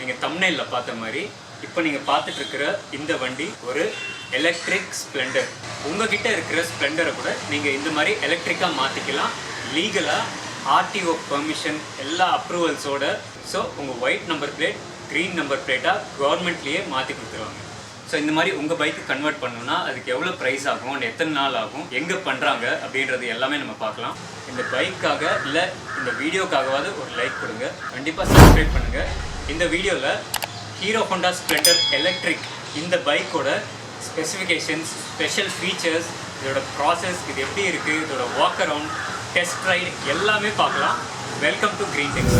நீங்கள் தம்ப்நெயிலில் பார்த்த மாதிரி இப்போ நீங்கள் பார்த்துட்டு இருக்கிற இந்த வண்டி ஒரு எலக்ட்ரிக் ஸ்ப்ளெண்டர். உங்ககிட்ட இருக்கிற ஸ்ப்ளெண்டரை கூட நீங்கள் இந்த மாதிரி எலக்ட்ரிக்காக மாற்றிக்கலாம் லீகலாக, RTO பெர்மிஷன் எல்லா அப்ரூவல்ஸோட. ஸோ உங்கள் white number plate green number பிளேட்டாக கவர்மெண்ட்லேயே மாற்றி கொடுத்துருவாங்க. ஸோ இந்த மாதிரி உங்கள் பைக்கு கன்வெர்ட் பண்ணணும்னா அதுக்கு எவ்வளோ ப்ரைஸ் ஆகும், அண்ட் எத்தனை நாள் ஆகும், எங்கே பண்ணுறாங்க அப்படின்றது எல்லாமே நம்ம பார்க்கலாம். இந்த பைக்காக இல்லை இந்த வீடியோக்காகவாவது ஒரு லைக் கொடுங்க, கண்டிப்பாக சப்ஸ்கிரைப் பண்ணுங்கள். இந்த வீடியோவில் ஹீரோ ஹோண்டா ஸ்ப்ளெண்டர் எலக்ட்ரிக் இந்த பைக்கோட ஸ்பெசிஃபிகேஷன்ஸ், ஸ்பெஷல் ஃபீச்சர்ஸ், இதோட ப்ராசஸ், இது எப்படி இருக்குது, இதோட வாக் அரவுண்ட், டெஸ்ட் ரைடு எல்லாமே பார்க்கலாம். Welcome to Green Tech.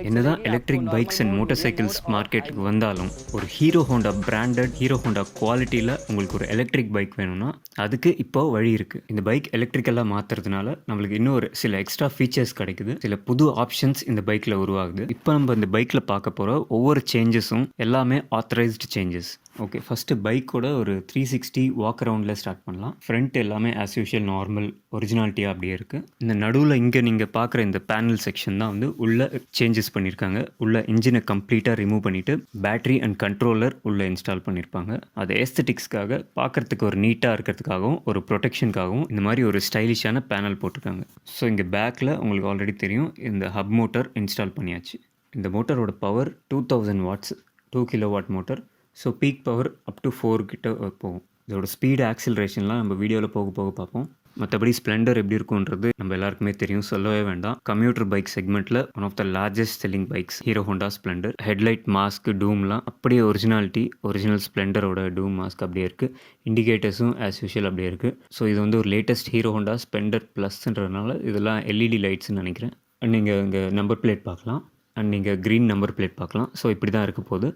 என்னதான் electric bikes and motorcycles மார்க்கெட்டுக்கு வந்தாலும் ஒரு Hero Honda branded, Hero Honda குவாலிட்டியில் உங்களுக்கு ஒரு எலக்ட்ரிக் பைக் வேணும்னா அதுக்கு இப்போ வழி இருக்குது. இந்த பைக் எலக்ட்ரிக்கலாக மாற்றுறதுனால நம்மளுக்கு இன்னொரு சில எக்ஸ்ட்ரா ஃபீச்சர்ஸ் கிடைக்குது, சில புது ஆப்ஷன்ஸ் இந்த பைக்கில் உருவாகுது. இப்போ நம்ம இந்த பைக்கில் பார்க்க போகிற ஒவ்வொரு சேஞ்சஸும் எல்லாமே ஆத்தரைஸ்டு சேஞ்சஸ். ஓகே, ஃபஸ்ட்டு பைக்கோட ஒரு 360 வாக் அரவுண்டில் ஸ்டார்ட் பண்ணலாம். ஃப்ரண்ட் எல்லாமே ஆஸ் யூஷுவல் நார்மல் ஒரிஜினாலிட்டியாக அப்படியே இருக்குது. இந்த நடுவில் இங்கே நீங்கள் பார்க்குற இந்த பேனல் செக்ஷன் தான் வந்து உள்ள சேஞ்சஸ் பண்ணியிருக்காங்க. உள்ள இன்ஜினை கம்ப்ளீட்டாக ரிமூவ் பண்ணிவிட்டு பேட்டரி அண்ட் கண்ட்ரோலர் உள்ளே இன்ஸ்டால் பண்ணியிருப்பாங்க. அது ஏஸ்தட்டிக்ஸ்க்காக, பார்க்குறதுக்கு ஒரு நீட்டாக இருக்கிறதுக்காகவும் ஒரு ப்ரொடெக்ஷனுக்காகவும் இந்த மாதிரி ஒரு ஸ்டைலிஷான பேனல் போட்டிருக்காங்க. ஸோ இங்கே பேக்கில் உங்களுக்கு ஆல்ரெடி தெரியும் இந்த ஹப் மோட்டர் இன்ஸ்டால் பண்ணியாச்சு. இந்த மோட்டரோட power 2000 watts, 2 kilowatt motor. So peak power up to 4 கிட்ட போகும். இதோட ஸ்பீடு, ஆக்சிலரேஷன்லாம் நம்ம வீடியோவில் போக போக பார்ப்போம். மற்றபடி ஸ்ப்ளெண்டர் எப்படி இருக்குன்றது நம்ம எல்லாருக்குமே தெரியும், சொல்லவே வேண்டாம். கம்யூட்டர் பைக் செக்மெண்ட்டில் one of the largest selling bikes Hero Honda Splendor. Headlight, mask, டூம்லாம் அப்படியே ஒரிஜினாலிட்டி, ஒரிஜினல் ஸ்ப்ளெண்டரோட டூம் மாஸ்க் அப்படியே இருக்குது. இண்டிகேட்டர்ஸும் ஆஸ் யூஷுவல் அப்படியே இருக்குது. ஸோ இது வந்து ஒரு லேட்டஸ்ட் ஹீரோ ஹோண்டா ஸ்ப்ளெண்டர் ப்ளஸ்ன்றதுனால இதெல்லாம் LED லைட்ஸ்ன்னு நினைக்கிறேன். நீங்கள் இங்கே நம்பர் பிளேட் பார்க்கலாம், அண்ட் நீங்கள் க்ரீன் நம்பர் பிளேட் பார்க்கலாம். ஸோ இப்படி தான் இருக்க போது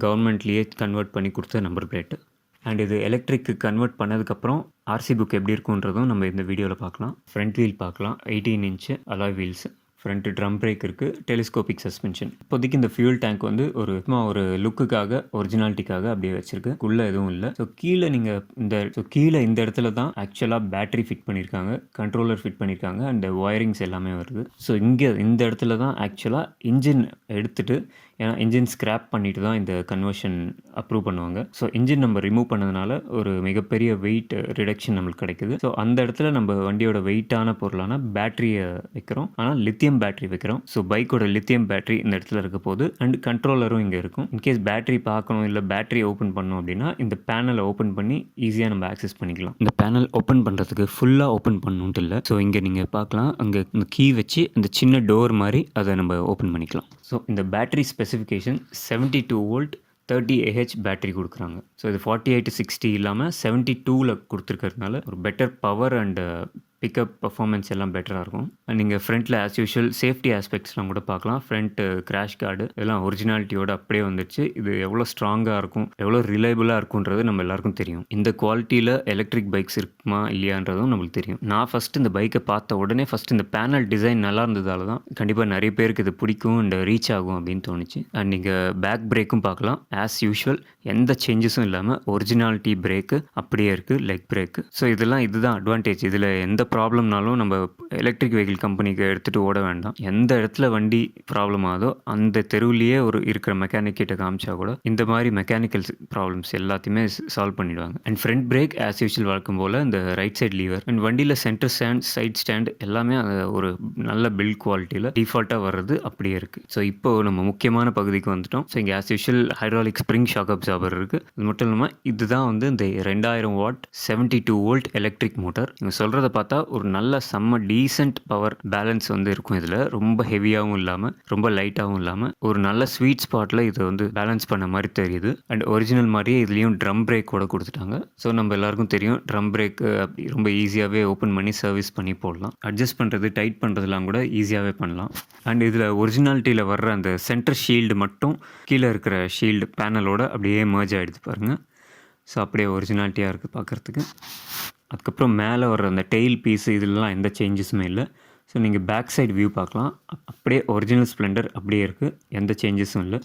கவர்மெண்ட்லேயே கன்வெர்ட் பண்ணி கொடுத்த நம்பர் பிளேட்டு. அண்ட் இது எலக்ட்ரிக்கு கன்வெர்ட் பண்ணதுக்கப்புறம் RC புக் எப்படி இருக்குன்றதும் நம்ம இந்த வீடியோவில் பார்க்கலாம். ஃப்ரண்ட் வீல் பார்க்கலாம், 18 inch alloy wheels. Front drum break இருக்குது, டெலிஸ்கோபிக் சஸ்பென்ஷன். இப்போதைக்கு இந்த ஃபியூல் டேங்க் வந்து ஒரு லுக்குக்காக, ஒரிஜினாலிட்டிக்காக அப்படியே வச்சிருக்கு, உள்ளே எதுவும் இல்லை. ஸோ கீழே இந்த இடத்துல தான் ஆக்சுவலாக பேட்டரி ஃபிட் பண்ணியிருக்காங்க, கண்ட்ரோலர் ஃபிட் பண்ணியிருக்காங்க, அண்ட் ஒயரிங்ஸ் எல்லாமே வருது. ஸோ இங்கே இந்த இடத்துல தான் ஆக்சுவலாக இன்ஜின் எடுத்துகிட்டு, ஏன்னா இன்ஜின் ஸ்க்ராப் பண்ணிட்டு தான் இந்த கன்வர்ஷன் அப்ரூவ் பண்ணுவாங்க. ஸோ இன்ஜின் நம்ம ரிமூவ் பண்ணதுனால ஒரு மிகப்பெரிய வெயிட் ரிடக்ஷன் நம்மளுக்கு கிடைக்குது. ஸோ அந்த இடத்துல நம்ம வண்டியோட வெயிட்டான பொருளான பேட்டரியை வைக்கிறோம், ஆனால் லித்தியம் பேட்டரி வைக்கிறோம். ஸோ பைக்கோட லித்தியம் பேட்டரி இந்த இடத்துல இருக்க போது, அண்ட் கண்ட்ரோலரும் இங்கே இருக்கும். இன்கேஸ் பேட்டரி பார்க்கணும் இல்லை பேட்டரி ஓப்பன் பண்ணணும் அப்படின்னா இந்த பேனலை ஓப்பன் பண்ணி ஈஸியாக நம்ம ஆக்சஸ் பண்ணிக்கலாம். இந்த பேனல் ஓப்பன் பண்ணுறதுக்கு ஃபுல்லாக ஓப்பன் பண்ணணுன்ட்டு இல்லை. ஸோ இங்கே நீங்கள் பார்க்கலாம், அங்கே இந்த கீ வச்சு அந்த சின்ன டோர் மாதிரி அதை நம்ம ஓப்பன் பண்ணிக்கலாம். ஸோ இந்த battery specification 72 volt 30 AH battery கொடுக்குறாங்க. ஸோ இது 48-60 இல்லாமல் 72ல் கொடுத்துருக்கிறதுனால ஒரு better power and pickup performance எல்லாம் பெட்டராக இருக்கும். நீங்கள் ஃப்ரண்ட்டில் ஆஸ் யூஷுவல் சேஃப்டி ஆஸ்பெக்ட்ஸ்லாம் கூட பார்க்கலாம். ஃப்ரண்ட் கிராஷ் கார்டு இதெல்லாம் ஒரிஜினாலிட்டியோடு அப்படியே வந்துடுச்சு. இது எவ்வளோ ஸ்ட்ராங்காக இருக்கும், எவ்வளோ ரிலையபிளாக இருக்குன்றது நம்ம எல்லாருக்கும் தெரியும். இந்த குவாலிட்டியில் எலக்ட்ரிக் பைக்ஸ் இருக்குமா இல்லையான்றதும் நம்மளுக்கு தெரியும். நான் ஃபஸ்ட்டு இந்த பைக்கை பார்த்த உடனே இந்த பேனல் டிசைன் நல்லா இருந்ததால தான் கண்டிப்பாக நிறைய பேருக்கு இது பிடிக்கும் அண்ட் ரீச் ஆகும் அப்படின்னு தோணுச்சு. அண்ட் நீங்கள் பேக் பிரேக்கும் பார்க்கலாம், ஆஸ் யூஷுவல் எந்த சேஞ்சஸும் இல்லாமல் ஒரிஜினாலிட்டி பிரேக்கு அப்படியே இருக்குது, லெக் பிரேக்கு. ஸோ இதுதான் அட்வான்டேஜ். இதில் எந்த ப்ராப்ளம்னாலும் நம்ம எலக்ட்ரிக் வெஹிக்கிள் கம்பெனிக்கு எடுத்துகிட்டு ஓட வேண்டாம். எந்த இடத்துல வண்டி ப்ராப்ளம் ஆகுதோ அந்த தெருவிலேயே இருக்கிற மெக்கானிக் கிட்ட காமிச்சா கூட இந்த மாதிரி மெக்கானிக்கல் ப்ராப்ளம்ஸ் எல்லாத்தையுமே சால்வ் பண்ணிடுவாங்க. And front break as usual வழக்கம் போல் இந்த ரைட் சைட் லீவர், அண்ட் வண்டியில் சென்டர் ஸ்டாண்ட், சைட் ஸ்டாண்ட் எல்லாமே ஒரு நல்ல பில்ட் குவாலிட்டியில் டிஃபால்ட்டாக வர்றது அப்படியே இருக்குது. ஸோ இப்போ நம்ம முக்கியமான பகுதிக்கு வந்துட்டோம். ஸோ இங்கே as usual hydraulic spring shock absorber இருக்குது. இது மட்டும் இல்லாமல் இதுதான் வந்து இந்த 2000 வாட் 72 வோல்ட் எலக்ட்ரிக் மோட்டார். இவங்க சொல்கிறத பார்த்தா ஒரு நல்ல செம்ம டீசென்ட் பவர் பேலன்ஸ் வந்து இருக்கும். இதில் ரொம்ப ஹெவியாகவும் இல்லாமல் ரொம்ப லைட்டாகவும் இல்லாமல் ஒரு நல்ல ஸ்வீட் ஸ்பாட்டில் இதை வந்து பேலன்ஸ் பண்ண மாதிரி தெரியுது. அண்ட் ஒரிஜினல் மாதிரியே இதுலேயும் ட்ரம் பிரேக் கூட கொடுத்துட்டாங்க. ஸோ நம்ம எல்லாருக்கும் தெரியும் ட்ரம் பிரேக் ரொம்ப ஈஸியாகவே ஓப்பன் பண்ணி சர்வீஸ் பண்ணி போடலாம். அட்ஜஸ்ட் பண்ணுறது, டைட் பண்ணுறதுலாம் கூட ஈஸியாகவே பண்ணலாம். அண்ட் இதில் ஒரிஜினாலிட்டியில் வர்ற அந்த சென்டர் ஷீல்டு மட்டும் கீழே இருக்கிற ஷீல்டு பேனலோட அப்படியே மர்ஜ் ஆகிடுது பாருங்கள். ஸோ அப்படியே ஒரிஜினாலிட்டியாக இருக்குது பார்க்குறதுக்கு. அதுக்கப்புறம் மேலே வர்ற அந்த டெயில் பீஸு இதெல்லாம் எந்த சேஞ்சஸுமே இல்லை. ஸோ நீங்கள் பேக் சைடு வியூ பார்க்கலாம், அப்படியே ஒரிஜினல் ஸ்ப்ளெண்டர் அப்படியே இருக்குது, எந்த சேஞ்சஸும் இல்லை.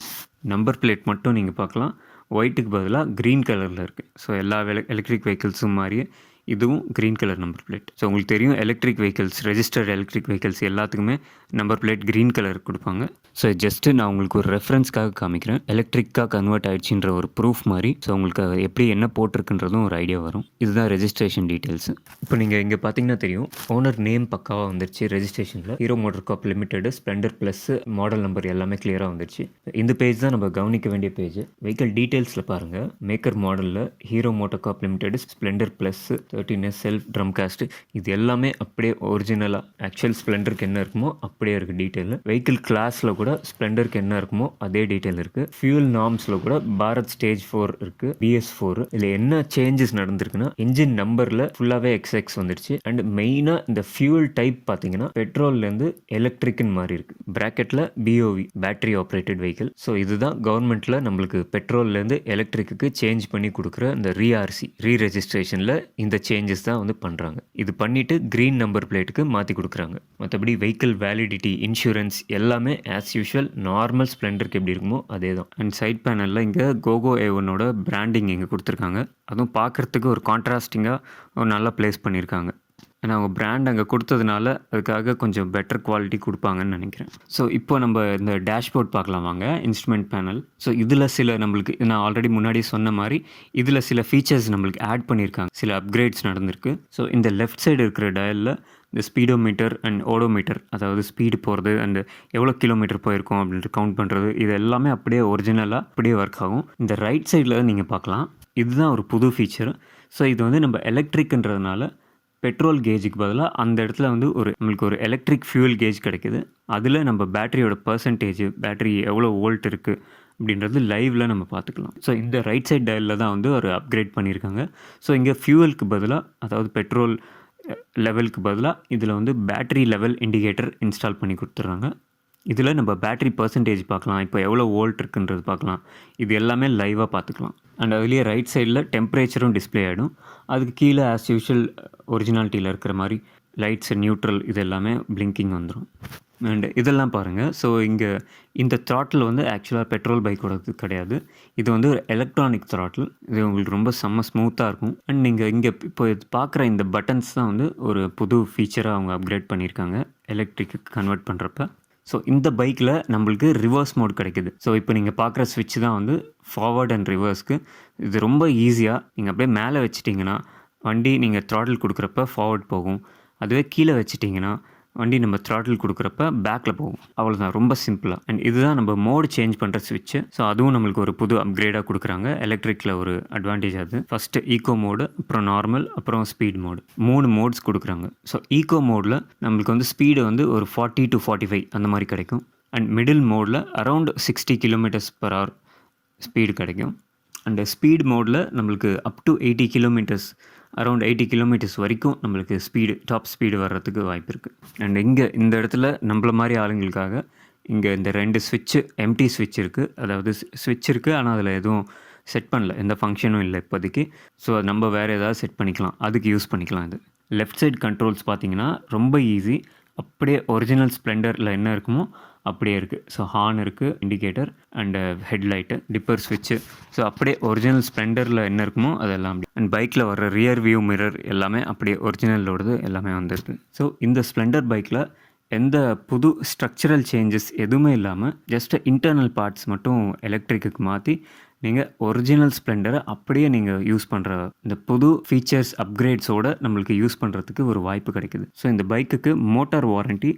நம்பர் பிளேட் மட்டும் நீங்கள் பார்க்கலாம், ஒயிட்டுக்கு பதிலாக க்ரீன் கலரில் இருக்குது. ஸோ எல்லா எலக்ட்ரிக் வெஹிக்கிள்ஸும் மாதிரியே இதுவும் green colour number plate. So உங்களுக்கு தெரியும் electric vehicles, registered electric vehicles எல்லாத்துக்குமே நம்பர் பிளேட் க்ரீன் கலர் கொடுப்பாங்க. ஸோ ஜஸ்ட்டு நான் உங்களுக்கு ஒரு ரெஃபரன்ஸ்க்காக காமிக்கிறேன். எலக்ட்ரிக்காக கன்வெர்ட் ஆயிடுச்சுன்ற ஒரு ப்ரூஃப் மாதிரி. ஸோ உங்களுக்கு எப்படி என்ன போட்டிருக்குன்றதும் ஒரு ஐடியா வரும். இதுதான் ரெஜிஸ்ட்ரேஷன் டீட்டெயில்ஸ். இப்போ நீங்கள் இங்கே பார்த்தீங்கன்னா தெரியும், ஓனர் நேம் பக்காவாக வந்துருச்சு ரெஜிஸ்ட்ரேஷனில். Hero Motor Corp Limited, Splendor plus, model number எல்லாமே கிளியராக வந்துருச்சு. இந்த பேஜ் தான் நம்ம கவனிக்க வேண்டிய பேஜ். வெஹிக்கல் டீட்டெயில்ஸில் பாருங்கள், மேக்கர் மாடலில் Hero Motor Corp Limited, Splendor Plus, 13S self drum cast, இது எல்லாமே அப்படியே ஒரிஜினலாக ஆக்சுவல் ஸ்ப்ளெண்டருக்கு என்ன இருக்குமோ அப்படியே இருக்குது டீட்டெயில். வெஹிக்கிள் கிளாஸில் கூட ஸ்ப்ளெண்டருக்கு என்ன இருக்குமோ அதே டீட்டெயில் இருக்குது. ஃபியூல் நார்ம்ஸில் கூட பாரத் ஸ்டேஜ் 4 இருக்குது, BS4. இதில் என்ன சேஞ்சஸ் நடந்திருக்குன்னா, இன்ஜின் நம்பரில் ஃபுல்லாகவே XX வந்துடுச்சு. அண்ட் மெயினாக இந்த ஃபியூல் டைப் பார்த்தீங்கன்னா பெட்ரோல்லேருந்து எலக்ட்ரிக்னு மாறி இருக்குது. ப்ராக்கெட்டில் BOV, battery operated vehicle. So இதுதான் கவர்மெண்ட்டில் நம்மளுக்கு பெட்ரோல்லேருந்து எலக்ட்ரிக்கு சேஞ்ச் பண்ணி கொடுக்குற இந்த RC ரீ ரெஜிஸ்ட்ரேஷனில் இந்த சேஞ்சஸ் தான் வந்து பண்ணுறாங்க. இது பண்ணிவிட்டு க்ரீன் நம்பர் பிளேட்டுக்கு மாற்றி கொடுக்குறாங்க. மற்றபடி வெஹிக்கிள் வேலிடிட்டி, இன்சூரன்ஸ் எல்லாமே ஆஸ் யூஷுவல் நார்மல் ஸ்ப்ளெண்டருக்கு எப்படி இருக்குமோ அதே தான். அண்ட் சைட் பேனலில் இங்கே கோகோ A1ஓட பிராண்டிங் இங்கே கொடுத்துருக்காங்க. அதுவும் பார்க்குறதுக்கு ஒரு கான்ட்ராஸ்டிங்காக ஒரு நல்லா ப்ளேஸ் பண்ணியிருக்காங்க. ஏன்னா அவங்க பிராண்ட் அங்கே கொடுத்ததுனால அதுக்காக கொஞ்சம் பெட்டர் குவாலிட்டி கொடுப்பாங்கன்னு நினைக்கிறேன். ஸோ இப்போ நம்ம இந்த டேஷ்போர்ட் பார்க்கலாம் வாங்க, இன்ஸ்ட்ருமெண்ட் பேனல். ஸோ இதில் சில நம்மளுக்கு நான் ஆல்ரெடி முன்னாடி சொன்ன மாதிரி இதில் சில ஃபீச்சர்ஸ் நம்மளுக்கு ஆட் பண்ணியிருக்காங்க, சில அப்கிரேட்ஸ் நடந்திருக்கு. ஸோ இந்த லெஃப்ட் சைடு இருக்கிற டயலில் இந்த ஸ்பீடோமீட்டர் அண்ட் ஓடோமீட்டர், அதாவது ஸ்பீடு போகிறது அண்ட் எவ்வளோ கிலோமீட்டர் போயிருக்கோம் அப்படின்ட்டு கவுண்ட் பண்ணுறது, இது எல்லாமே அப்படியே ஒரிஜினலாக அப்படியே ஒர்க் ஆகும். இந்த ரைட் சைடில் நீங்கள் பார்க்கலாம், இதுதான் ஒரு புது ஃபீச்சர். ஸோ இது வந்து நம்ம எலக்ட்ரிக்ன்றதுனால பெட்ரோல் கேஜுக்கு பதிலாக அந்த இடத்துல வந்து நம்மளுக்கு ஒரு எலக்ட்ரிக் ஃபியூல் கேஜ் கிடைக்குது. அதில் நம்ம பேட்டரியோட பர்சன்டேஜ், பேட்டரி எவ்வளோ வோல்ட் இருக்குது அப்படின்றது லைவில் நம்ம பார்த்துக்கலாம். ஸோ இந்த ரைட் சைட் டயலில் தான் வந்து ஒரு அப்கிரேட் பண்ணியிருக்காங்க. ஸோ இங்கே ஃபியூவலுக்கு பதிலாக, அதாவது பெட்ரோல் லெவலுக்கு பதிலாக இதில் வந்து பேட்டரி லெவல் இண்டிகேட்டர் இன்ஸ்டால் பண்ணி கொடுத்துட்றாங்க. இதில் நம்ம பேட்டரி பர்சன்டேஜ் பார்க்கலாம், இப்போ எவ்வளோ வோல்ட் இருக்குன்றது பார்க்கலாம். இது எல்லாமே லைவாக பார்த்துக்கலாம். அண்ட் அதுலேயே ரைட் சைடில் டெம்பரேச்சரும் டிஸ்பிளே ஆகிடும். அதுக்கு கீழே ஆஸ் யூஷுவல் ஒரிஜினாலிட்டியில் இருக்கிற மாதிரி லைட்ஸ், நியூட்ரல், இது எல்லாமே பிளிங்கிங் வந்துடும். அண்ட் இதெல்லாம் பாருங்கள். ஸோ இங்கே இந்த த்ராட்டில் வந்து ஆக்சுவலாக பெட்ரோல் பைக்கோடது கிடையாது. இது வந்து ஒரு எலக்ட்ரானிக் த்ராட்டில். இது உங்களுக்கு ரொம்ப செம்ம ஸ்மூத்தாக இருக்கும். அண்ட் நீங்கள் இங்கே இப்போ பார்க்குற இந்த பட்டன்ஸ் தான் வந்து ஒரு புது ஃபீச்சராக அவங்க அப்கிரேட் பண்ணியிருக்காங்க எலக்ட்ரிக்கு கன்வெர்ட் பண்ணுறப்ப. ஸோ இந்த பைக்கில் நம்மளுக்கு ரிவர்ஸ் மோட் கிடைக்குது. ஸோ இப்போ நீங்கள் பார்க்குற ஸ்விட்ச் தான் வந்து ஃபார்வர்ட் அண்ட் ரிவர்ஸ்க்கு. இது ரொம்ப ஈஸியாக நீங்கள் அப்படியே மேலே வச்சிட்டிங்கன்னா வண்டி நீங்கள் த்ராட்டில் கொடுக்குறப்ப ஃபார்வர்ட் போகும். அதுவே கீழே வச்சிட்டிங்கன்னா வண்டி நம்ம த்ராட்டில் கொடுக்குறப்ப பேக்கில் போகும். அவ்வளோதான், ரொம்ப சிம்பிளாக. அண்ட் இதுதான் நம்ம மோடு சேஞ்ச் பண்ணுற ஸ்விட்ச்சு. ஸோ அதுவும் நம்மளுக்கு ஒரு புது அப்கிரேடாக கொடுக்குறாங்க. எலக்ட்ரிக்கில் ஒரு அட்வான்டேஜ் அது. ஃபஸ்ட்டு ஈகோ மோடு, அப்புறம் நார்மல், அப்புறம் ஸ்பீட் மோடு, 3 மோட்ஸ் கொடுக்குறாங்க. ஸோ ஈகோ மோடில் நம்மளுக்கு வந்து ஸ்பீடு வந்து ஒரு 40 to 45 அந்த மாதிரி கிடைக்கும். அண்ட் மிடில் மோடில் அரவுண்ட் 60 km/h ஸ்பீடு கிடைக்கும். அண்ட் ஸ்பீட் மோடில் நம்மளுக்கு up to 80 km, around 80 km வரைக்கும் நம்மளுக்கு ஸ்பீடு, டாப் ஸ்பீடு வர்றதுக்கு வாய்ப்பு இருக்குது. அண்ட் இங்கே இந்த இடத்துல நம்மள மாதிரி ஆளுங்களுக்காக இங்கே இந்த 2 ஸ்விட்சு, எம்டி ஸ்விட்ச் இருக்குது. அதாவது ஸ்விட்ச் இருக்குது, ஆனால் அதில் எதுவும் செட் பண்ணல, எந்த ஃபங்க்ஷனும் இல்லை இப்போதைக்கு. ஸோ நம்ம வேறு ஏதாவது செட் பண்ணிக்கலாம், அதுக்கு யூஸ் பண்ணிக்கலாம். இது லெஃப்ட் சைட் கண்ட்ரோல்ஸ் பார்த்தீங்கன்னா ரொம்ப ஈஸி. அப்படியே ஒரிஜினல் ஸ்ப்ளெண்டரில் என்ன இருக்குமோ அப்படியே இருக்குது. ஸோ ஹார்ன் இருக்குது, இண்டிகேட்டர் அண்டு ஹெட்லைட்டு, டிப்பர் ஸ்விட்ச்சு. ஸோ அப்படியே ஒரிஜினல் ஸ்ப்ளெண்டரில் என்ன இருக்குமோ அதெல்லாம் அப்படி. அண்ட் பைக்கில் வர ரியர் வியூ மிரர் எல்லாமே அப்படியே ஒரிஜினலோடது எல்லாமே வந்துருக்கு. ஸோ இந்த ஸ்ப்ளெண்டர் பைக்கில் எந்த புது ஸ்ட்ரக்சரல் சேஞ்சஸ் எதுவுமே இல்லாமல் ஜஸ்ட் இன்டர்னல் பார்ட்ஸ் மட்டும் எலக்ட்ரிக்கு மாற்றி நீங்கள் ஒரிஜினல் ஸ்ப்ளெண்டரை அப்படியே நீங்கள் யூஸ் பண்ணுற இந்த புது ஃபீச்சர்ஸ் அப்கிரேட்ஸோடு நம்மளுக்கு யூஸ் பண்ணுறதுக்கு ஒரு வாய்ப்பு கிடைக்குது. ஸோ இந்த பைக்குக்கு மோட்டார் வாரண்ட்டி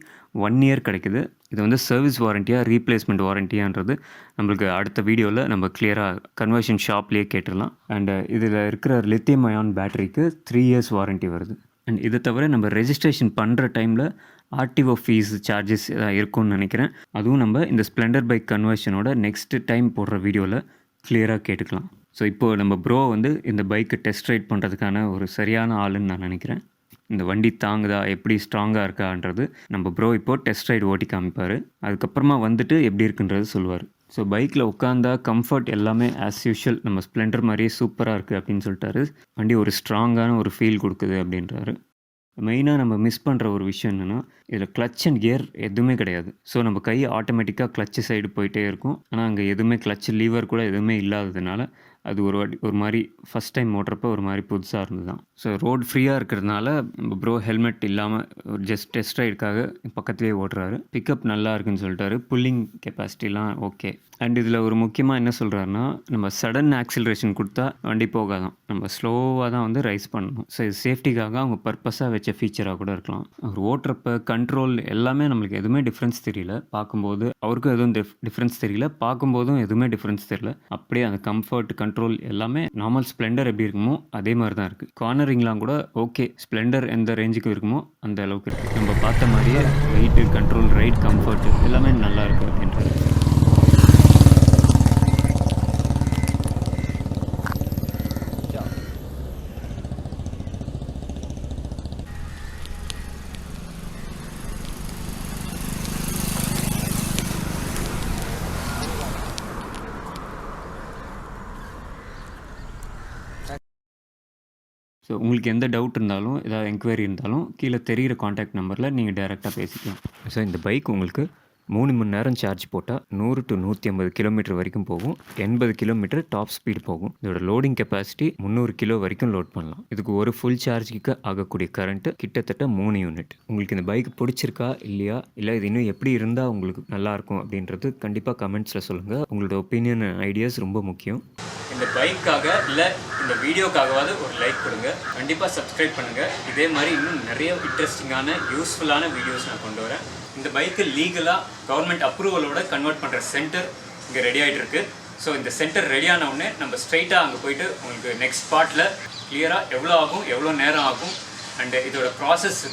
1 year கிடைக்குது. இது வந்து சர்வீஸ் வாரண்டியாக, ரீப்ளேஸ்மெண்ட் வாரண்டியான்றது நம்மளுக்கு அடுத்த வீடியோவில் நம்ம கிளியராக கன்வர்ஷன் ஷாப்லேயே கேட்டுடலாம். அண்டு இதில் இருக்கிற லித்தியம் அயான் பேட்டரிக்கு 3 years வாரண்ட்டி வருது. அண்ட் இதை தவிர நம்ம ரெஜிஸ்ட்ரேஷன் பண்ணுற டைமில் RTO ஃபீஸ் சார்ஜஸ் இருக்கும்னு நினைக்கிறேன். அதுவும் நம்ம இந்த ஸ்ப்ளெண்டர் பைக் கன்வர்ஷனோட நெக்ஸ்ட் டைம் போடுற வீடியோவில் கிளியராக கேட்டுக்கலாம். ஸோ இப்போது நம்ம ப்ரோ வந்து இந்த பைக்கை டெஸ்ட் ரைட் பண்ணுறதுக்கான ஒரு சரியான ஆளுன்னு நான் நினைக்கிறேன். இந்த வண்டி தாங்குதா, எப்படி ஸ்ட்ராங்காக இருக்கான்றது நம்ம ப்ரோ இப்போது டெஸ்ட் ரைட் ஓட்டி காமிப்பார். அதுக்கப்புறமா வந்துட்டு எப்படி இருக்குன்றது சொல்லுவார். ஸோ பைக்கில் உட்காந்தா கம்ஃபர்ட் எல்லாமே ஆஸ் யூஷுவல் நம்ம ஸ்ப்ளெண்டர் மாதிரியே சூப்பராக இருக்குது அப்படின்னு சொல்லிட்டாரு. வண்டி ஒரு ஸ்ட்ராங்கான ஒரு ஃபீல் கொடுக்குது அப்படின்றாரு. மெயினாக நம்ம மிஸ் பண்ணுற ஒரு விஷயம் என்னென்னா, இதில் கிளச் அண்ட் கியர் எதுவுமே கிடையாது. ஸோ நம்ம கை ஆட்டோமேட்டிக்காக கிளச்சு சைடு போயிட்டே இருக்கும். ஆனால் அங்கே எதுவுமே கிளச் லீவர் கூட எதுவுமே இல்லாததுனால அது ஒரு மாதிரி ஃபஸ்ட் டைம் ஓட்டுறப்ப ஒரு மாதிரி புதுசாக இருந்தது தான். ஸோ ரோடு ஃப்ரீயாக இருக்கிறதுனால ப்ரோ ஹெல்மெட் இல்லாமல் ஒரு ஜஸ்ட் டெஸ்ட் ரைடுக்காக பக்கத்துலேயே ஓட்டுறாரு. பிக்கப் நல்லா இருக்குன்னு சொல்லிட்டாரு. Pulling கெப்பாசிட்டிலாம் okay. அண்ட் இதில் ஒரு முக்கியமாக என்ன சொல்கிறாருன்னா, நம்ம சடன் ஆக்சிலரேஷன் கொடுத்தா வண்டி போகாதான், நம்ம ஸ்லோவாக தான் வந்து ரைஸ் பண்ணணும். ஸோ இது சேஃப்டிக்காக அவங்க பர்பஸாக வச்ச ஃபீச்சராக கூட இருக்கலாம். அவர் ஓட்டுறப்ப கண்ட்ரோல் எல்லாமே நம்மளுக்கு எதுவுமே டிஃப்ரென்ஸ் தெரியல. பார்க்கும்போது அவருக்கும் எதுவும் டிஃப்ரென்ஸ் தெரியல, பார்க்கும்போதும் எதுவுமே டிஃப்ரென்ஸ் தெரியல. அப்படியே அந்த கம்ஃபர்ட் கண்ட்ரோல் எல்லாமே நார்மல் ஸ்ப்ளெண்டர் எப்படி இருக்குமோ அதே மாதிரி தான் இருக்குது. கார்னரிங்லாம் கூட ஓகே, ஸ்ப்ளெண்டர் எந்த ரேஞ்சுக்கு இருக்குமோ அந்த அளவுக்கு இருக்குது. நம்ம பார்த்த மாதிரியே வெயிட்டு, கண்ட்ரோல், ரைட் கம்ஃபர்ட் எல்லாமே நல்லா இருக்குது அப்படின்றது. ஸோ உங்களுக்கு எந்த டவுட் இருந்தாலும், ஏதாவது என்கொயரி இருந்தாலும் கீழே தெரிகிற காண்டாக்ட் நம்பரில் நீங்கள் டைரெக்டாக பேசிக்கலாம். ஸோ இந்த பைக் உங்களுக்கு 3 மணி நேரம் சார்ஜ் போட்டால் 100 to 150 கிலோமீட்டர் வரைக்கும் போகும். 80 கிலோமீட்டர் டாப் ஸ்பீடு போகும். இதோட லோடிங் கெப்பாசிட்டி 300 கிலோ வரைக்கும் லோட் பண்ணலாம். இதுக்கு ஒரு ஃபுல் சார்ஜுக்கு ஆகக்கூடிய கரண்ட்டு கிட்டத்தட்ட 3 யூனிட். உங்களுக்கு இந்த பைக் பிடிச்சிருக்கா இல்லையா, இல்லை இது இன்னும் எப்படி இருந்தால் உங்களுக்கு நல்லாயிருக்கும் அப்படின்றது கண்டிப்பாக கமெண்ட்ஸில் சொல்லுங்கள். உங்களோட ஒப்பீனியன், ஐடியாஸ் ரொம்ப முக்கியம். இந்த பைக்காக இல்லை இந்த வீடியோக்காகவாவது ஒரு லைக் கொடுங்க. கண்டிப்பாக சப்ஸ்கிரைப் பண்ணுங்கள். இதே மாதிரி இன்னும் நிறைய இன்ட்ரெஸ்டிங்கான யூஸ்ஃபுல்லான வீடியோஸ் நான் கொண்டு வரேன். இந்த பைக்கு லீகலாக கவர்மெண்ட் அப்ரூவலோட கன்வெர்ட் பண்ணுற சென்டர் இங்கே ரெடி ஆகிட்டு இருக்கு. ஸோ இந்த சென்டர் ரெடியான உடனே நம்ம ஸ்ட்ரைட்டாக அங்கே போயிட்டு உங்களுக்கு நெக்ஸ்ட் ஸ்பாட்டில் கிளியராக எவ்வளோ ஆகும், எவ்வளோ நேரம் ஆகும், அண்டு இதோட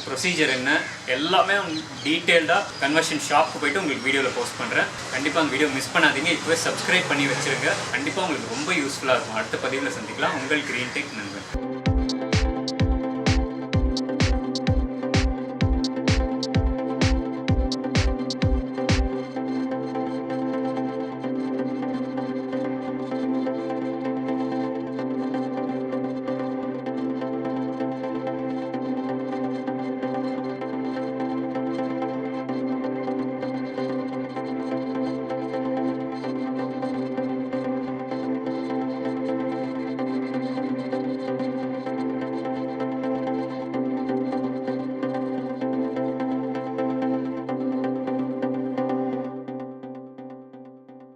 ப்ரொசீஜர் என்ன எல்லாமே டீட்டெயில்டாக கன்வர்ஷன் ஷாப்புக்கு போய்ட்டு உங்களுக்கு வீடியோவில் போஸ்ட் பண்ணுறேன். கண்டிப்பாக அந்த வீடியோ மிஸ் பண்ணாதீங்க. இப்போவே சப்ஸ்கிரைப் பண்ணி வச்சுருங்க. கண்டிப்பாக உங்களுக்கு ரொம்ப யூஸ்ஃபுல்லாக இருக்கும். அடுத்த பதிவில் சந்திக்கலாம். உங்கள் கிரீன் டெக் நண்பன்.